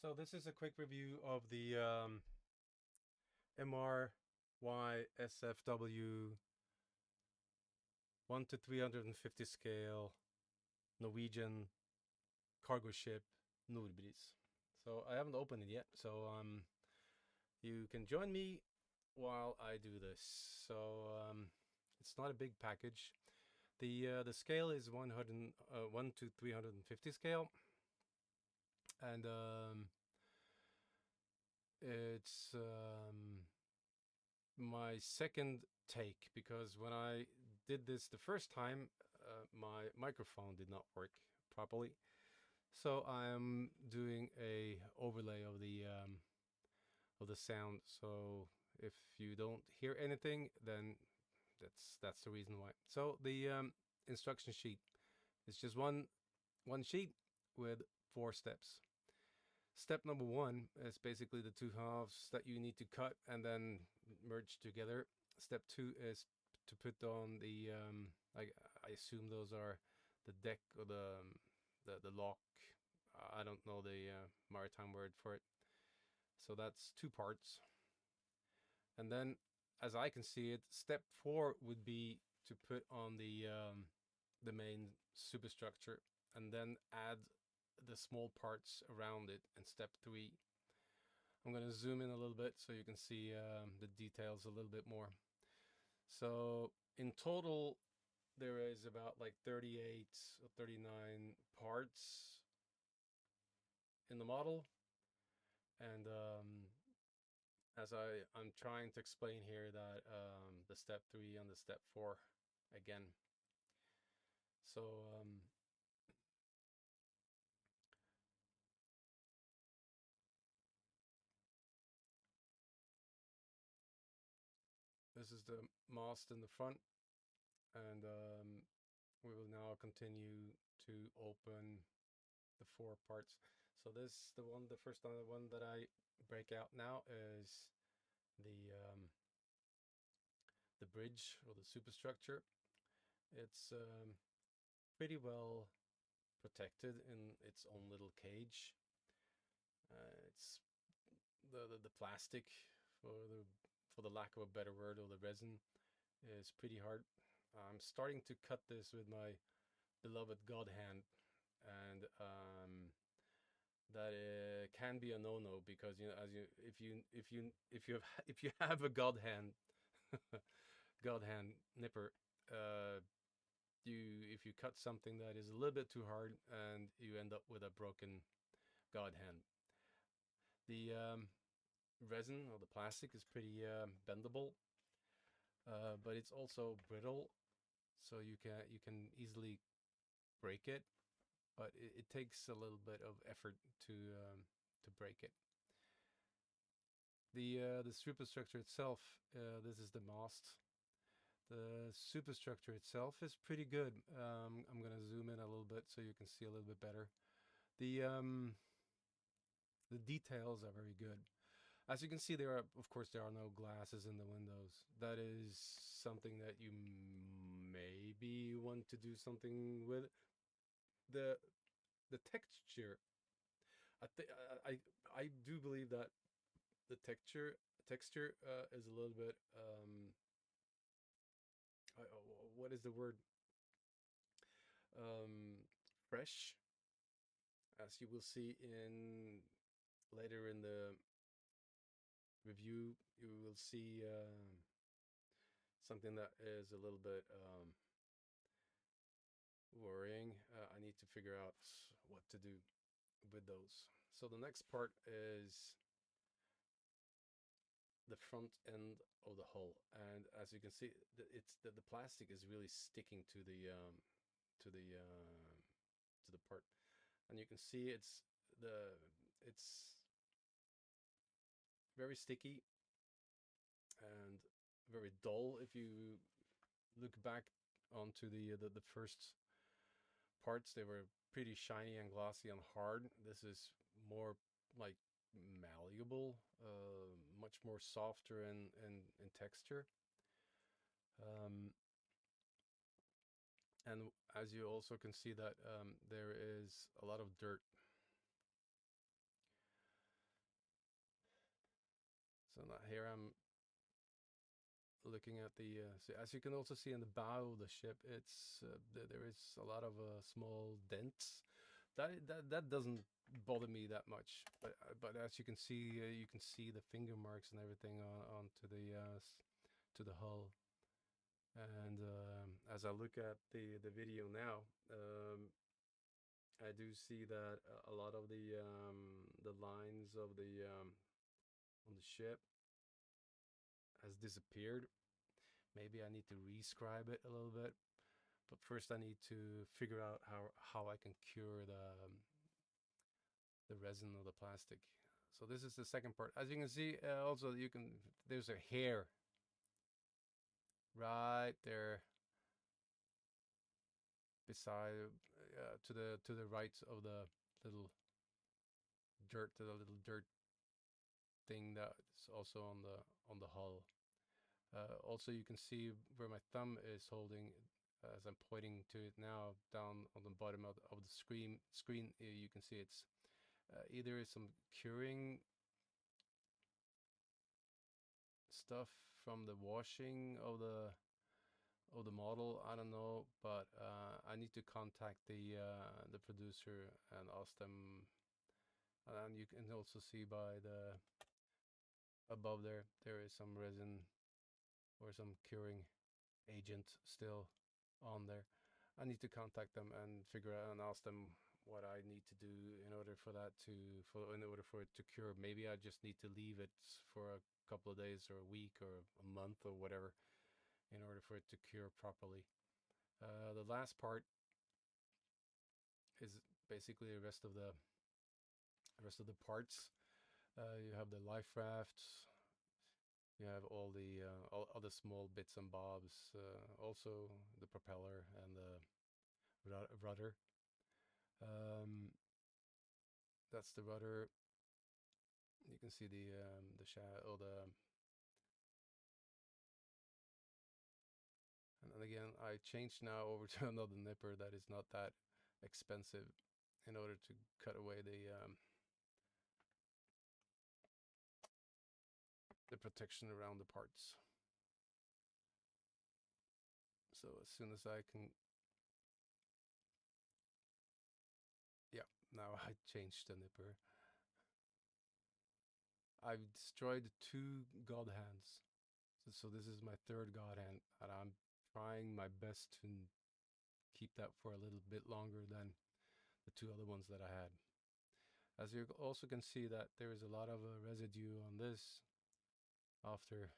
So this is a quick review of the MRY-SFW 1 to 350 scale Norwegian Cargo Ship Nordbris. So I haven't opened it yet, so you can join me while I do this. So it's not a big package. The scale is 1 to 350 scale, and it's my second take, because when I did this the first time, my microphone did not work properly. So I'm doing a overlay of the sound. So if you don't hear anything, then that's the reason why. So the instruction sheet is just one sheet with 4 steps. Step number 1 is basically the 2 halves that you need to cut and then merge together. Step 2 is to put on the I assume those are the deck or the lock. I don't know the maritime word for it. So that's 2 parts. And then, as I can see it, step 4 would be to put on the main superstructure and then add the small parts around it in step 3. I'm going to zoom in a little bit so you can see the details a little bit more. So in total, there is about like 38 or 39 parts in the model. And as I'm trying to explain here that the step 3 and the step 4 again. So this is the mast in the front, and we will now continue to open the 4 parts. So this the first one that I break out now is the bridge or the superstructure. It's pretty well protected in its own little cage. It's the plastic, for the lack of a better word, or the resin, is pretty hard. I'm starting to cut this with my beloved God hand, and that can be a no-no, because if you have a God hand God hand nipper, if you cut something that is a little bit too hard, and you end up with a broken God hand. The resin or the plastic is pretty bendable, but it's also brittle, so you can easily break it, but it takes a little bit of effort to break it. The superstructure itself, this is the mast. The superstructure itself is pretty good. I'm gonna zoom in a little bit so you can see a little bit better. The details are very good. As you can see, of course there are no glasses in the windows. That is something that you maybe want to do something with. The texture, I do believe that the texture is a little bit what is the word, fresh, as you will see in later in the review. You will see something that is a little bit worrying. I need to figure out what to do with those. So the next part is the front end of the hull, and as you can see, the plastic is really sticking to the to the part, and you can see it's very sticky and very dull. If you look back onto the first parts, they were pretty shiny and glossy and hard. This is more like malleable, much more softer in texture. And as you also can see that there is a lot of dirt. So now here I'm looking at the. So as you can also see in the bow of the ship, it's there is a lot of small dents. That doesn't bother me that much, but as you can see the finger marks and everything onto to the hull. And as I look at the video now, I do see that a lot of the lines of the on the ship has disappeared. Maybe I need to rescribe it a little bit, but first I need to figure out how I can cure the resin of the plastic. So this is the second part. As you can see, also there's a hair right there beside to the right of the little little dirt thing that's also on the hull. Also, you can see where my thumb is holding as I'm pointing to it now down on the bottom of the screen. You can see it's either some curing stuff from the washing of the model. I don't know, but I need to contact the producer and ask them. And you can also see by the above there is some resin or some curing agent still on there. I need to contact them and figure out and ask them what I need to do in order for that in order for it to cure. Maybe I just need to leave it for a couple of days or a week or a month or whatever in order for it to cure properly. The last part is basically the rest of the parts. You have the life rafts. You have all other small bits and bobs. Also the propeller and the rudder. That's the rudder. You can see the shadow or the. And again, I changed now over to another nipper that is not that expensive in order to cut away the protection around the parts. So as soon as I can, yeah, now I changed the nipper. I've destroyed 2 god hands. So this is my 3rd god hand, and I'm trying my best to keep that for a little bit longer than the 2 other ones that I had. As you also can see that there is a lot of residue on this after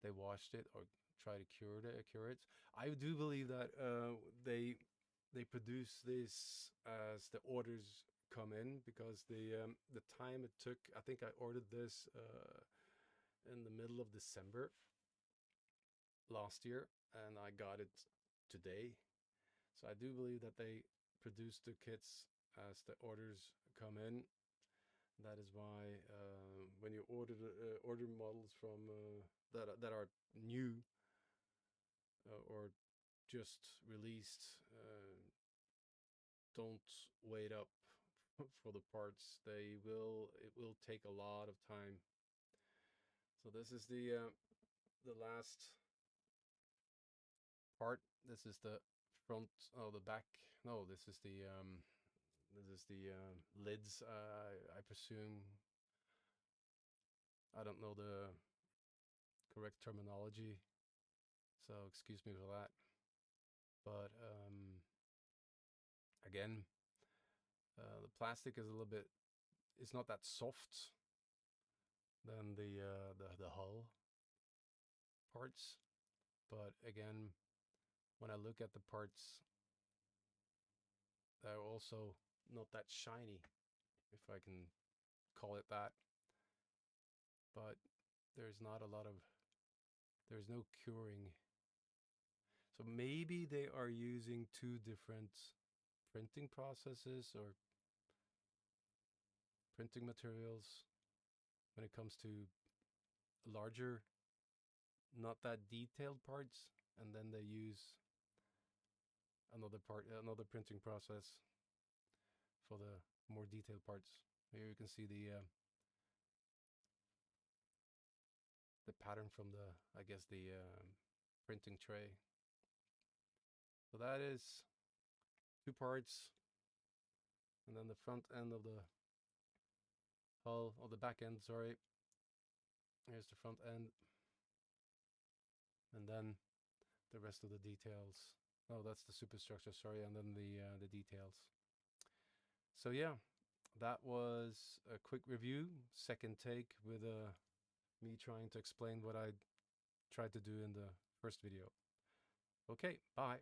they washed it or try to cure it. I do believe that they produce this as the orders come in, because the time it took. I think I ordered this in the middle of December last year, and I got it today. So I do believe that they produce the kits as the orders come in. That is why when you order models from that are new or just released, don't wait up for the parts. It will take a lot of time. So this is the last part. This is the front. Oh, the back. No, this is the lids. I presume. I don't know the correct terminology, so excuse me for that. But again, the plastic is a little bit. It's not that soft than the hull parts, but again, when I look at the parts, they're also not that shiny, if I can call it that. But there's not a lot of. There's no curing. So maybe they are using 2 different printing processes or printing materials when it comes to larger, not that detailed parts, and then they use another printing process for the more detailed parts. Here you can see the pattern from the, I guess, the printing tray. So that is 2 parts, and then the front end of the hull, or the back end, sorry. Here's the front end, and then the rest of the details. Oh, that's the superstructure, sorry, and then the details. So yeah, that was a quick review, second take, with me trying to explain what I tried to do in the first video. Okay, bye.